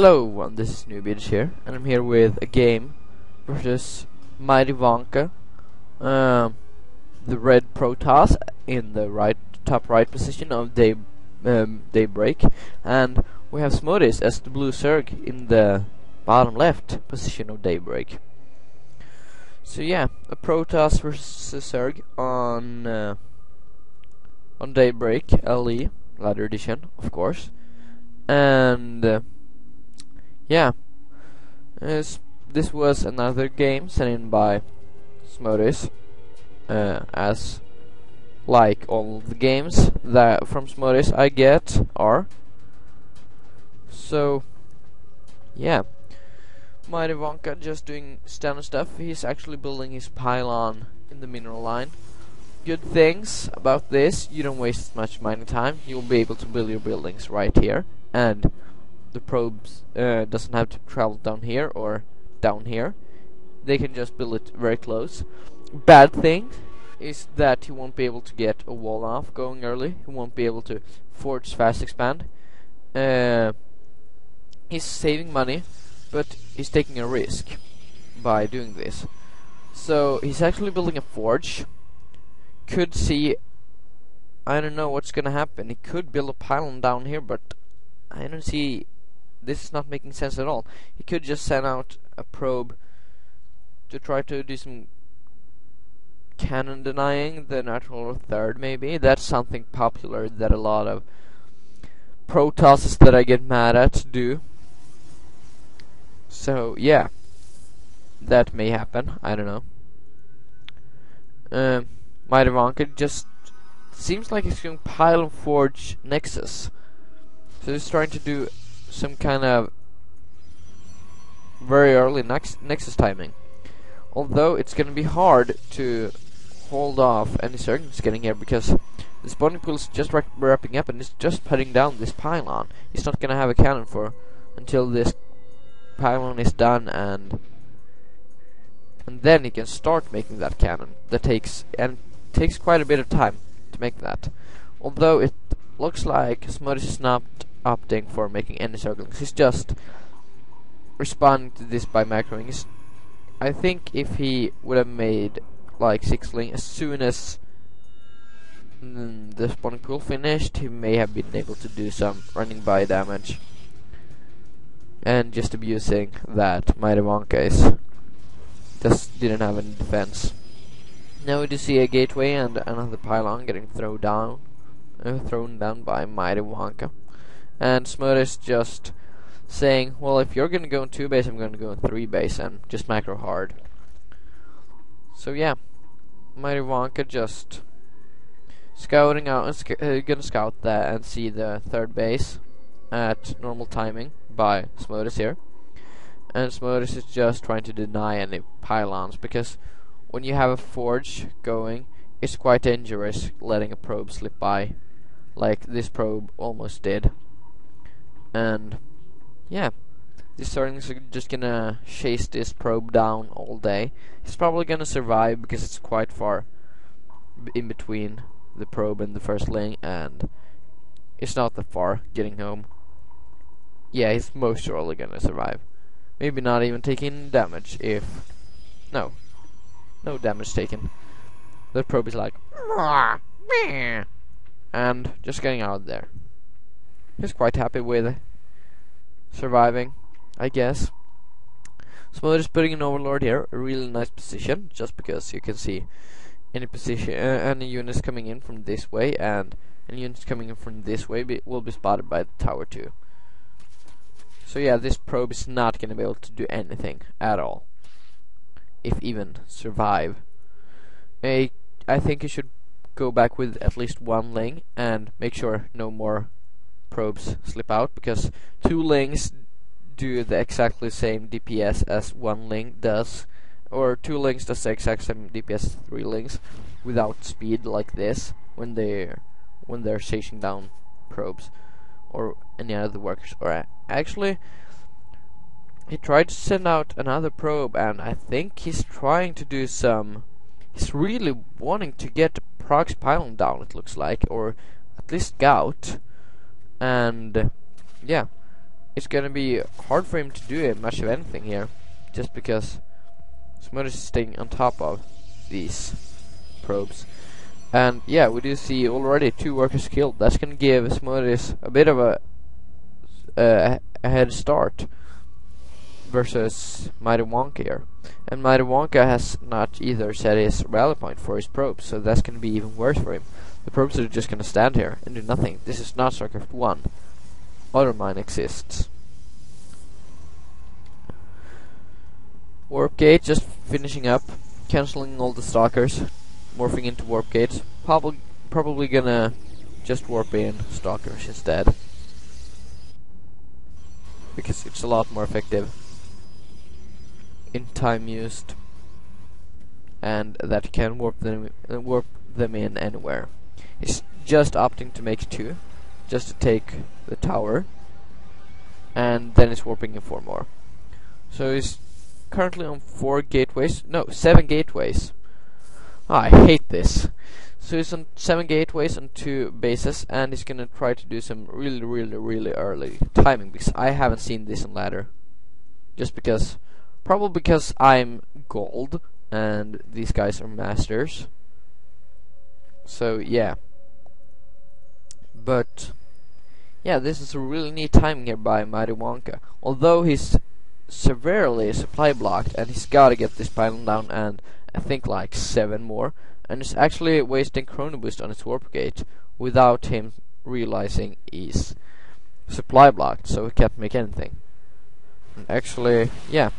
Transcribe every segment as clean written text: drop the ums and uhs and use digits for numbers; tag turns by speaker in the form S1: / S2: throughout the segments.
S1: Hello everyone, this is Newbeach here, and I'm here with a game versus MightyWonka. The red Protoss in the top right position of Daybreak, and we have Smotîs as the blue Zerg in the bottom left position of Daybreak. So yeah, a Protoss versus Zerg on Daybreak LE Ladder Edition, of course, and yeah, this was another game sent in by Smotîs, as like all the games that from Smotîs I get are. So yeah, MightyWonka just doing standard stuff. He's actually building his pylon in the mineral line. Good things about this: you don't waste much mining time. You'll be able to build your buildings right here, and the probes doesn't have to travel down here or down here. They can just build it very close. Bad thing is that he won't be able to get a wall off going early. He won't be able to forge fast expand. He's saving money, but he's taking a risk by doing this. So he's actually building a forge. Could see, I don't know what's gonna happen. He could build a pylon down here, but I don't see. This is not making sense at all. He could just send out a probe to try to do some cannon denying the natural third, maybe. That's something popular that a lot of Protosses that I get mad at do. So yeah, that may happen. I don't know. MightyWonka just seems like he's going pylon forge Nexus. So he's trying to do some kind of very early Nexus timing. Although it's gonna be hard to hold off any Zerglings getting here, because the spawning pool is just wrapping up and it's just putting down this pylon. He's not gonna have a cannon for until this pylon is done, and then he can start making that cannon. That takes quite a bit of time to make that. Although it looks like Smotîs is not opting for making any Zerglings. He's just responding to this by macroing. I think if he would have made like 6ling as soon as the spawning pool finished, he may have been able to do some running by damage and just abusing that MightyWonka just didn't have any defense. Now we do see a gateway and another pylon getting thrown down by MightyWonka. And Smotîs just saying, well, if you're gonna go in 2 base, I'm gonna go in 3 base and just macro hard. So yeah, MightyWonka just scouting out and gonna scout that and see the 3rd base at normal timing by Smotîs here. And Smotîs is just trying to deny any pylons, because when you have a forge going, it's quite dangerous letting a probe slip by, like this probe almost did. And yeah, these Zerglings are just gonna chase this probe down all day. He's probably gonna survive because it's quite far in between the probe and the 1st-ling, and it's not that far getting home. Yeah, he's most surely gonna survive. Maybe not even taking damage if... No damage taken. The probe is like... and just getting out of there. He's quite happy with surviving, I guess. Smotîs putting an Overlord here, a really nice position, just because you can see any position, any units coming in from this way, and any units coming in from this way will be spotted by the tower too. So yeah, this probe is not going to be able to do anything at all, if even survive. I think you should go back with at least 1 ling and make sure no more probes slip out, because 2 lings do the exactly same DPS as 1 ling does, or 2 lings does the exact same DPS as 3 lings without speed like this when they're chasing down probes or any other workers. Or actually, he tried to send out another probe, and I think he's trying to do some. He's really wanting to get Prox pylon down, it looks like, or at least scout. And yeah, it's gonna be hard for him to do much of anything here, just because Smotîs is staying on top of these probes. And yeah, we do see already 2 workers killed. That's gonna give Smotîs a bit of a head start versus MightyWonka here. And MightyWonka has not either set his rally point for his probes, so that's gonna be even worse for him. The probes are just gonna stand here and do nothing. This is not StarCraft 1. Other mine exists. Warp gate just finishing up, cancelling all the stalkers, morphing into warp gates. Probably gonna just warp in stalkers instead, because it's a lot more effective in time used, and that can warp them in anywhere. He's just opting to make 2, just to take the tower, and then he's warping in 4 more. So he's currently on 7 gateways. I hate this. So he's on 7 gateways on 2 bases, and he's gonna try to do some really early timing, because I haven't seen this on ladder. Probably because I'm gold and these guys are masters. So yeah. But yeah, this is a really neat timing here by MightyWonka. Although he's severely supply blocked, and he's gotta get this pylon down, and I think like 7 more, and it's actually wasting chrono boost on its warp gate without him realizing he's supply blocked, so he can't make anything. And actually, yeah,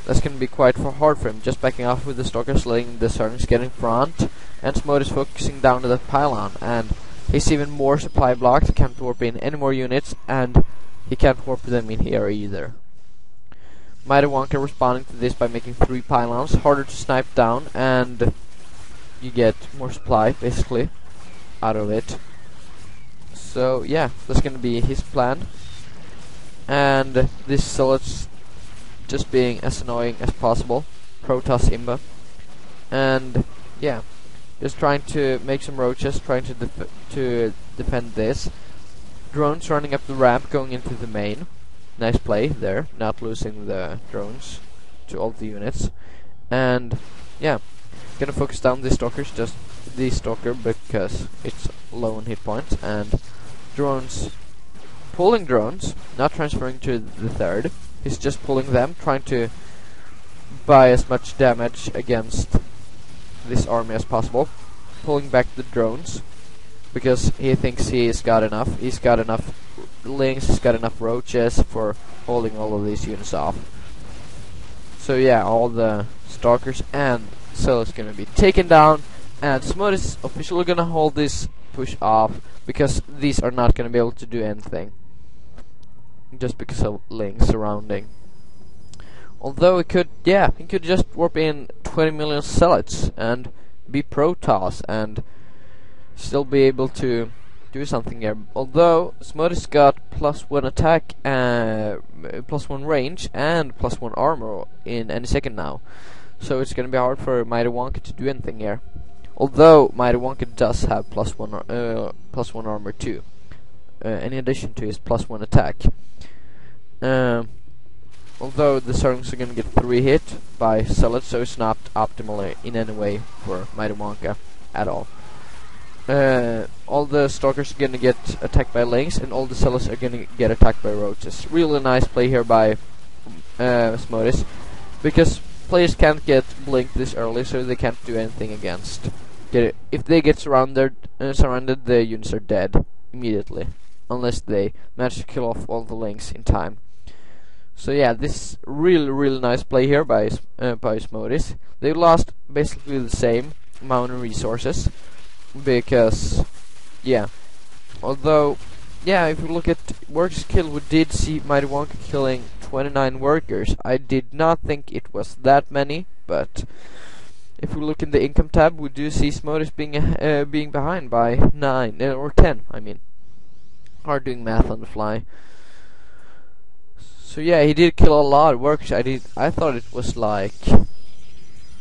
S1: that's gonna be quite hard for him, just backing off with the stalkers, letting the Zerglings get in front, and Smotîs focusing down to the pylon, and he's even more supply blocked. He can't warp in any more units, and he can't warp them in here either. MightyWonka responding to this by making 3 pylons, harder to snipe down, and you get more supply, basically, out of it. So yeah, that's gonna be his plan. And this Zealot's just being as annoying as possible. Protoss Imba. And yeah, just trying to make some roaches, trying to defend this. Drones running up the ramp, going into the main. Nice play there, not losing the drones to all the units. And yeah, gonna focus down these stalkers, just the stalker, because it's low on hit points, and drones, pulling drones, not transferring to the 3rd. He's just pulling them, trying to buy as much damage against this army as possible, pulling back the drones, because he thinks he's got enough. He's got enough links, he's got enough roaches for holding all of these units off. So yeah, all the stalkers and Zealot's gonna be taken down, and Smotîs is officially gonna hold this push off, because these are not gonna be able to do anything, just because of links surrounding. Although he could just warp in 20 million Zealots and be Protoss and still be able to do something here. Although Smotîs got +1 attack, +1 range, and +1 armor in any second now, so it's gonna be hard for MightyWonka to do anything here. Although MightyWonka does have +1 armor too, in addition to his +1 attack. Although the Zerglings are gonna get 3 hit by Zealots, so it's not optimal in any way for MightyWonka at all. All the stalkers are gonna get attacked by links, and all the Zealots are gonna get attacked by roaches. Really nice play here by Smotîs, because players can't get blinked this early, so they can't do anything against. If they get surrounded, the units are dead immediately, unless they manage to kill off all the links in time. So yeah, this really nice play here by Smotîs. They lost basically the same amount of resources, because yeah, although yeah, if we look at workers killed, we did see MightyWonka killing 29 workers. I did not think it was that many, but if we look in the income tab, we do see Smotîs being behind by 9 or 10. I mean, hard doing math on the fly. So yeah, he did kill a lot of workers. I thought it was like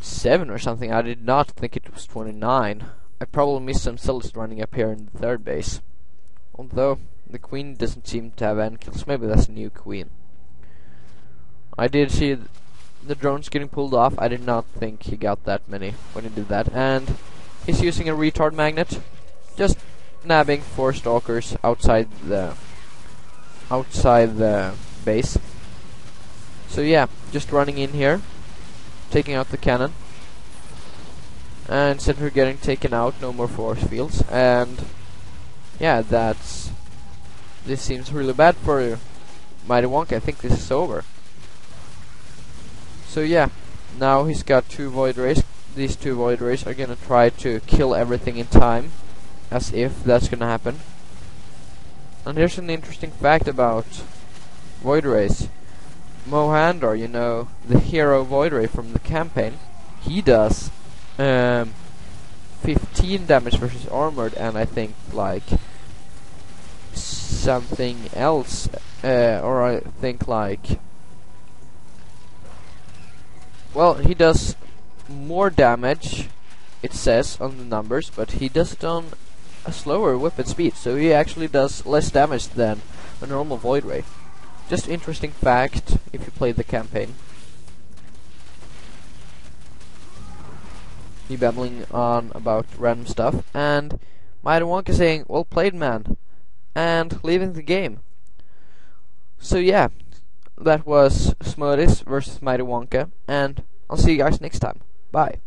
S1: 7 or something. I did not think it was 29. I probably missed some Zealots running up here in the 3rd base. Although, The queen doesn't seem to have any kills. Maybe that's a new queen. I did see the drones getting pulled off. I did not think he got that many when he did that. And he's using a retard magnet, just nabbing 4 stalkers outside the base. So yeah, just running in here, taking out the cannon, and instead of getting taken out, no more force fields. And yeah, this seems really bad for MightyWonka. I think this is over. So yeah, now he's got 2 Void Rays. These 2 Void Rays are gonna try to kill everything in time, as if that's gonna happen. And here's an interesting fact about Void Rays. Mohandar, you know, the hero Void Ray from the campaign, he does 15 damage versus armored, and I think like something else, or I think like, well, he does more damage, it says on the numbers, but he does it on a slower weapon speed, so he actually does less damage than a normal Void Ray. Just interesting fact if you played the campaign. Me babbling on about random stuff, and MightyWonka saying, "Well played, man," and leaving the game. So yeah, that was Smotîs versus MightyWonka, and I'll see you guys next time. Bye.